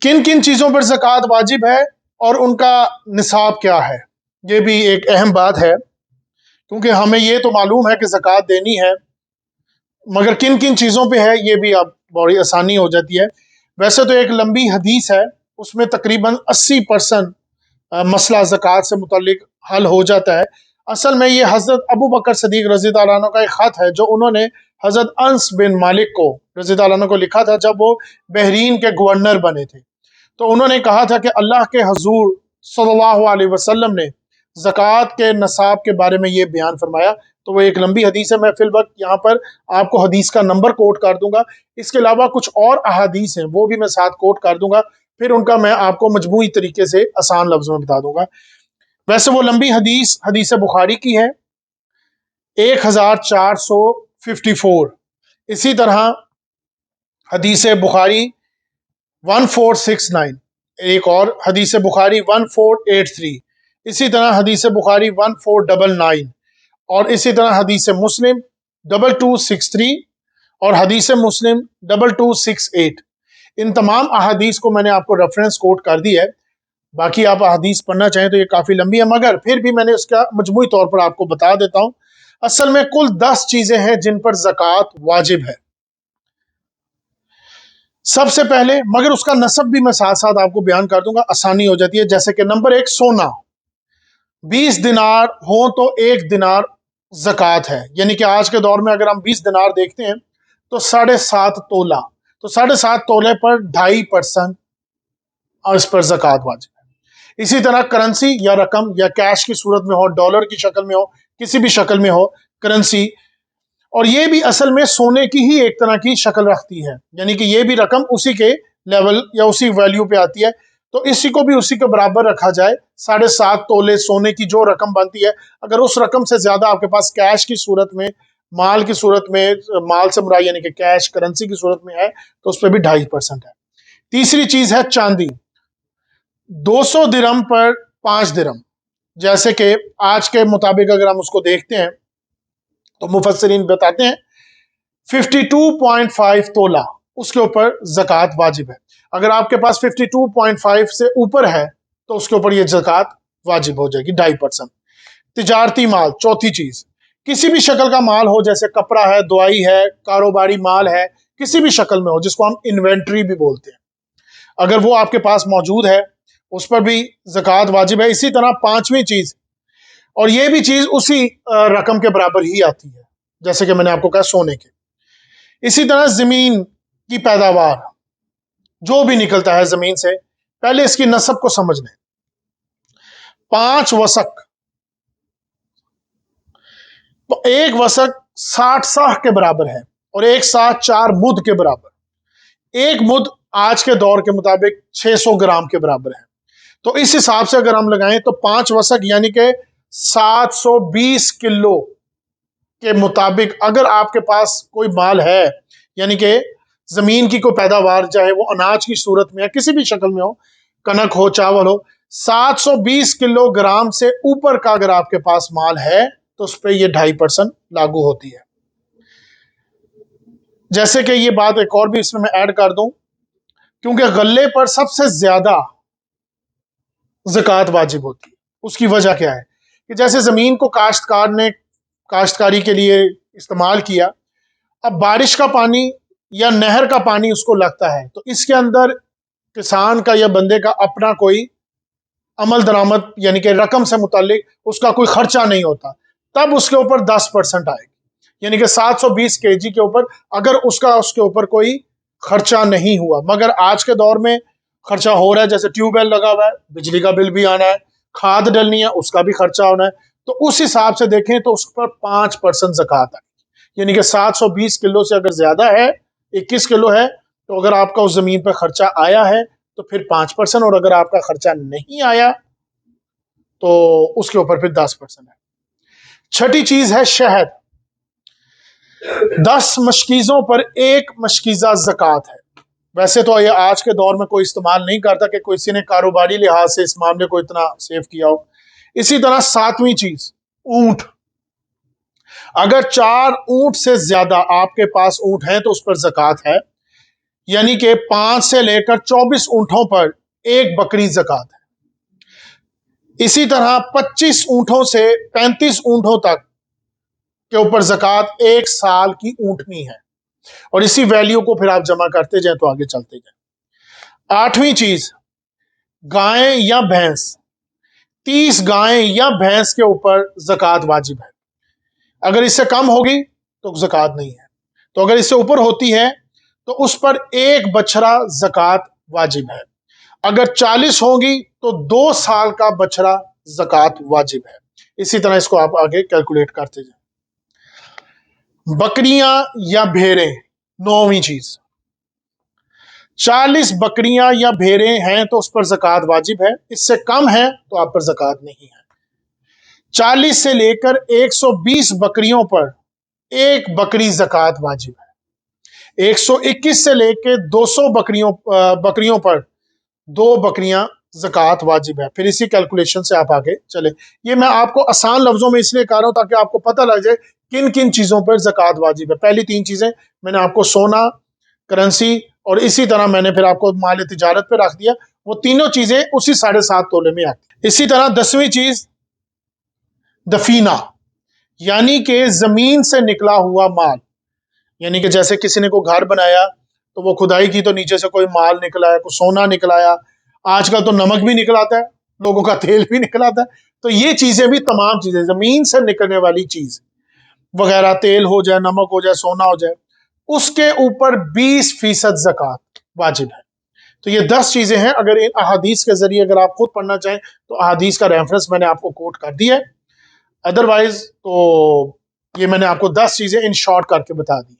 किन किन चीज़ों पर ज़कात वाजिब है और उनका निसाब क्या है, ये भी एक अहम बात है, क्योंकि हमें ये तो मालूम है कि ज़कात देनी है, मगर किन किन चीज़ों पे है ये भी अब बड़ी आसानी हो जाती है। वैसे तो एक लंबी हदीस है, उसमें तकरीबन 80% मसला ज़कात से मुतल्लिक हल हो जाता है। असल में ये हज़रत अबू बकर सदीक रज़ी अल्लाह अन्हु का एक ख़त है जो उन्होंने हज़रत अनस बिन मालिक को रज़ी अल्लाह अन्हु को लिखा था जब वो बहरीन के गवर्नर बने थे। तो उन्होंने कहा था कि अल्लाह के हजूर सल्लल्लाहु अलैहि वसल्लम ने ज़कात के नसाब के बारे में ये बयान फरमाया। तो वो एक लंबी हदीस है, मैं फिल वक्त यहाँ पर आपको हदीस का नंबर कोट कर दूंगा। इसके अलावा कुछ और अहादीस हैं वो भी मैं साथ कोट कर दूंगा, फिर उनका मैं आपको मजमूई तरीके से आसान लफ्ज़ों में बता दूंगा। वैसे वो लंबी हदीस हदीस बुखारी की है 1454। इसी तरह हदीस बुखारी 1469, एक और हदीस बुखारी 1483, इसी तरह हदीस बुखारी 1499, और इसी तरह हदीस मुस्लिम 2263 और हदीस मुस्लिम 2268। इन तमाम अहादीस को मैंने आपको रेफरेंस कोट कर दी है। बाकी आप अहादीस पढ़ना चाहें तो ये काफ़ी लंबी है, मगर फिर भी मैंने उसका मजमूई तौर पर आपको बता देता हूँ। असल में कुल 10 चीज़ें हैं जिन पर ज़कात वाजिब है सबसे पहले, मगर उसका नसब भी मैं साथ साथ आपको बयान कर दूंगा, आसानी हो जाती है। जैसे कि नंबर 1, सोना। 20 दिनार हो तो 1 दिनार ज़कात है, यानी कि आज के दौर में अगर हम 20 दिनार देखते हैं तो 7.5 तोला, तो 7.5 तोले पर 2.5% इस पर ज़कात वाजिब है। इसी तरह करेंसी या रकम या कैश की सूरत में हो, डॉलर की शक्ल में हो, किसी भी शक्ल में हो करेंसी, और ये भी असल में सोने की ही एक तरह की शक्ल रखती है, यानी कि ये भी रकम उसी के लेवल या उसी वैल्यू पे आती है। तो इसी को भी उसी के बराबर रखा जाए। 7.5 तोले सोने की जो रकम बनती है, अगर उस रकम से ज्यादा आपके पास कैश की सूरत में, माल की सूरत में, माल से मुराद यानी कि कैश करेंसी की सूरत में है, तो उस पर भी 2.5% है। तीसरी चीज है चांदी। 200 दिरहम पर 5 दिरहम, जैसे कि आज के मुताबिक अगर हम उसको देखते हैं तो मुफस्सिरीन बताते हैं 52.5 तोला, उसके ऊपर ज़कात वाजिब है। अगर आपके पास 52.5 से ऊपर है तो उसके ऊपर ये ज़कात वाजिब हो जाएगी 2.5%। तिजारती माल, चौथी चीज, किसी भी शक्ल का माल हो, जैसे कपड़ा है, दवाई है, कारोबारी माल है, किसी भी शक्ल में हो, जिसको हम इन्वेंट्री भी बोलते हैं, अगर वो आपके पास मौजूद है उस पर भी ज़कात वाजिब है। इसी तरह पांचवी चीज, और ये भी चीज उसी रकम के बराबर ही आती है जैसे कि मैंने आपको कहा सोने के। इसी तरह जमीन की पैदावार, जो भी निकलता है जमीन से, पहले इसकी नस्ब को समझ लें। 5 वसक, तो 1 वसक 60 साह के बराबर है, और 1 साह 4 मुद के बराबर। 1 मुद आज के दौर के मुताबिक 600 ग्राम के बराबर है। तो इस हिसाब से अगर हम लगाएं तो 5 वसक यानी कि 720 किलो के मुताबिक अगर आपके पास कोई माल है, यानी कि जमीन की कोई पैदावार, चाहे वो अनाज की सूरत में या किसी भी शक्ल में हो, कनक हो, चावल हो, 720 किलोग्राम से ऊपर का अगर आपके पास माल है तो उस पर यह 2.5% लागू होती है। जैसे कि ये बात एक और भी इसमें मैं ऐड कर दूं, क्योंकि गल्ले पर सबसे ज्यादा ज़कात वाजिब होती है। उसकी वजह क्या है कि जैसे जमीन को काश्तकार ने काश्तकारी के लिए इस्तेमाल किया, अब बारिश का पानी या नहर का पानी उसको लगता है, तो इसके अंदर किसान का या बंदे का अपना कोई अमल दरामद यानी कि रकम से मुतालिक उसका कोई खर्चा नहीं होता, तब उसके ऊपर 10% आएगी। यानी कि 720 केजी के ऊपर अगर उसके ऊपर कोई खर्चा नहीं हुआ, मगर आज के दौर में खर्चा हो रहा है, जैसे ट्यूबवेल लगा हुआ है, बिजली का बिल भी आना है, खाद डलनी है, उसका भी खर्चा होना है, तो उस हिसाब से देखें तो उस पर 5% ज़कात है। यानी कि 720 किलो से अगर ज्यादा है, 21 किलो है, तो अगर आपका उस जमीन पर खर्चा आया है तो फिर 5%, और अगर आपका खर्चा नहीं आया तो उसके ऊपर फिर 10% है। छठी चीज है शहद। 10 मशकीज़ों पर 1 मशकीज़ा ज़कात है। वैसे तो ये आज के दौर में कोई इस्तेमाल नहीं करता कि किसी ने कारोबारी लिहाज से इस मामले को इतना सेव किया हो। इसी तरह 7वीं चीज, ऊंट। अगर 4 ऊंट से ज्यादा आपके पास ऊंट हैं तो उस पर ज़कात है। यानी कि 5 से लेकर 24 ऊंटों पर एक बकरी ज़कात है। इसी तरह 25 ऊंटों से 35 ऊंटों तक के ऊपर ज़कात 1 साल की ऊंटनी है। और इसी वैल्यू को फिर आप जमा करते जाए तो आगे चलते जाए। 8वीं चीज, गाय या भैंस, 30 गाय या भैंस के ऊपर ज़कात वाजिब है। अगर इससे कम होगी तो ज़कात नहीं है, तो अगर इससे ऊपर होती है तो उस पर एक बछड़ा ज़कात वाजिब है। अगर 40 होगी तो 2 साल का बछड़ा ज़कात वाजिब है। इसी तरह इसको आप आगे कैलकुलेट करते जाए। बकरियां या भेड़ें, 9वीं चीज, 40 बकरियां या भेड़ें हैं तो उस पर ज़कात वाजिब है। इससे कम है तो आप पर ज़कात नहीं है। 40 से लेकर 120 बकरियों पर एक बकरी ज़कात वाजिब है। 121 से लेकर 200 बकरियों पर 2 बकरियां ज़कात वाजिब है। फिर इसी कैलकुलेशन से आप आगे चले। ये मैं आपको आसान लफ्जों में इसलिए कह रहा हूं ताकि आपको पता लग जाए किन किन चीजों पर ज़कात वाजिब है। पहली 3 चीजें मैंने आपको सोना, करेंसी और इसी तरह मैंने फिर आपको माल तिजारत पे रख दिया। वो तीनों चीजें उसी 7.5 तोले में आती। इसी तरह 10वीं चीज दफीना, यानी कि जमीन से निकला हुआ माल। यानी कि जैसे किसी ने कोई घर बनाया तो वो खुदाई की तो नीचे से कोई माल निकला है, कोई सोना निकलाया, आजकल तो नमक भी निकलाता है, लोगों का तेल भी निकलाता है। तो ये चीजें भी, तमाम चीजें जमीन से निकलने वाली चीज वगैरह, तेल हो जाए, नमक हो जाए, सोना हो जाए, उसके ऊपर 20% ज़कात वाजिब है। तो ये 10 चीजें हैं। अगर इन अहादीस के जरिए अगर आप खुद पढ़ना चाहें तो अहादीस का रेफरेंस मैंने आपको कोट कर दिया है। अदरवाइज तो ये मैंने आपको 10 चीजें इन शॉर्ट करके बता दी।